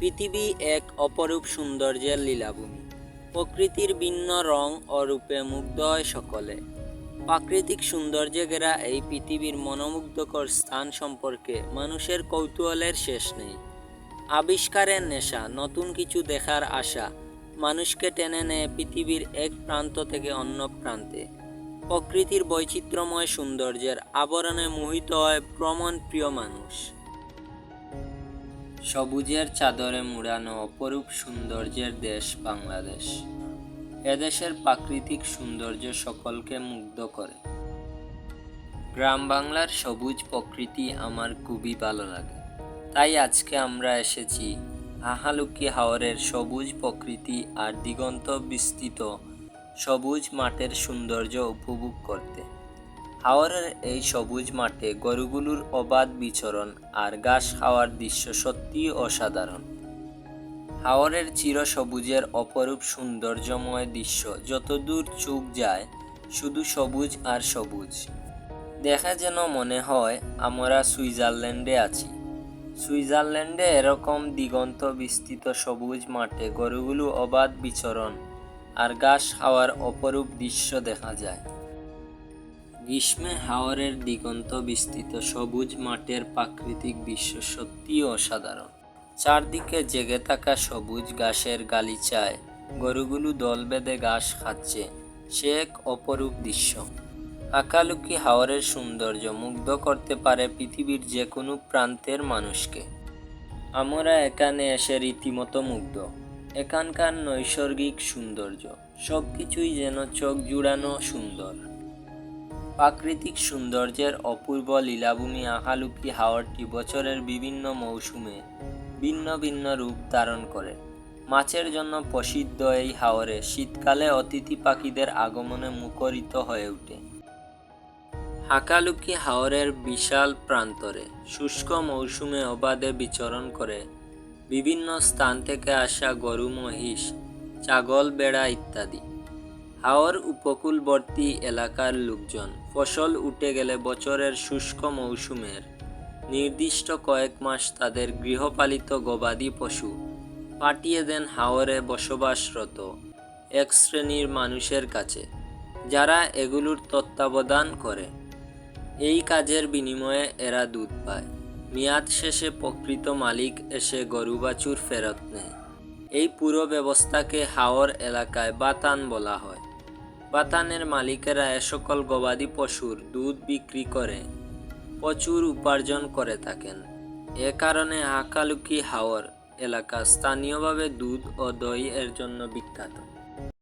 পৃথিবী এক অপরূপ সৌন্দর্যের লীলাভূমি। প্রকৃতির ভিন্ন রং ও রূপে মুগ্ধ হয় সকলে। প্রাকৃতিক সৌন্দর্যে ঘেরা এই পৃথিবীর মনোমুগ্ধকর স্থান সম্পর্কে মানুষের কৌতূহলের শেষ নেই। আবিষ্কারের নেশা, নতুন কিছু দেখার আশা মানুষকে টেনে নেয় পৃথিবীর এক প্রান্ত থেকে অন্য প্রান্তে। প্রকৃতির বৈচিত্র্যময় সৌন্দর্যের আবরণে মোহিত হয় ভ্রমণপ্রিয় মানুষ। সবুজের চাদরে মুড়ানো অপরূপ সৌন্দর্যের দেশ বাংলাদেশ। এদেশের প্রাকৃতিক সৌন্দর্য সকলকে মুগ্ধ করে। গ্রাম বাংলার সবুজ প্রকৃতি আমার খুবই ভালো লাগে। তাই আজকে আমরা এসেছি হাহালুকি হাওরের সবুজ প্রকৃতি আর দিগন্ত বিস্তৃত সবুজ মাঠের সৌন্দর্য উপভোগ করতে। হাওরের এই সবুজ মাঠে গরুগুলোর অবাধ বিচরণ আর ঘাস খাওয়ার দৃশ্য সত্যিই অসাধারণ। হাওরের চিরসবুজের অপরূপ সৌন্দর্যময় দৃশ্য যতদূর চোখ যায় শুধু সবুজ আর সবুজ। দেখে যেন মনে হয় আমরা সুইজারল্যান্ডে আছি। সুইজারল্যান্ডে এরকম দিগন্ত বিস্তৃত সবুজ মাঠে গরুগুলো অবাধ বিচরণ আর ঘাস খাওয়ার অপরূপ দৃশ্য দেখা যায়। গ্রীষ্মে হাওরের দিগন্ত বিস্তৃত সবুজ মাঠের প্রাকৃতিক দৃশ্য সত্যিই অসাধারণ। চারদিকে জেগে থাকা সবুজ ঘাসের গালিচায় গরুগুলো দল বেঁধে ঘাস খাচ্ছে, সে এক অপরূপ দৃশ্য। হাকালুকি হাওরের সৌন্দর্য মুগ্ধ করতে পারে পৃথিবীর যে কোনো প্রান্তের মানুষকে। আমরা এখানে এসে রীতিমতো মুগ্ধ। এখানকার নৈসর্গিক সৌন্দর্য সব কিছুই যেন চোখ জুড়ানো সুন্দর। প্রাকৃতিক সৌন্দর্যের অপূর্ব লীলাভূমি হাকালুকি হাওরটি বছরের বিভিন্ন মৌসুমে ভিন্ন ভিন্ন রূপ ধারণ করে। মাছের জন্য প্রসিদ্ধ এই হাওরে শীতকালে অতিথি পাখিদের আগমনে মুখরিত হয়ে ওঠে। হাকালুকি হাওরের বিশাল প্রান্তরে শুষ্ক মৌসুমে অবাধে বিচরণ করে বিভিন্ন স্থান থেকে আসা গরু, মহিষ, ছাগল, বেড়া ইত্যাদি। হাওর উপকূলবর্তী এলাকার লোকজন ফসল উঠে গেলে বছরের শুষ্ক মৌসুমের নির্দিষ্ট কয়েক মাস তাদের গৃহপালিত গবাদি পশু পাঠিয়ে দেন হাওরে বসবাসরত এক শ্রেণীর মানুষের কাছে, যারা এগুলোর তত্ত্বাবধান করে। এই কাজের বিনিময়ে এরা দুধ পায়। মেয়াদ শেষে প্রকৃত মালিক এসে গরু বাছুর ফেরত নেয়। এই পুরো ব্যবস্থাকে হাওর এলাকায় বাতান বলা হয়। বাতানের মালিকেরা এ সকল গবাদি পশুর দুধ বিক্রি করে প্রচুর উপার্জন করে থাকেন। এ কারণে হাকালুকি হাওর এলাকা স্থানীয়ভাবে দুধ ও দই এর জন্য বিখ্যাত।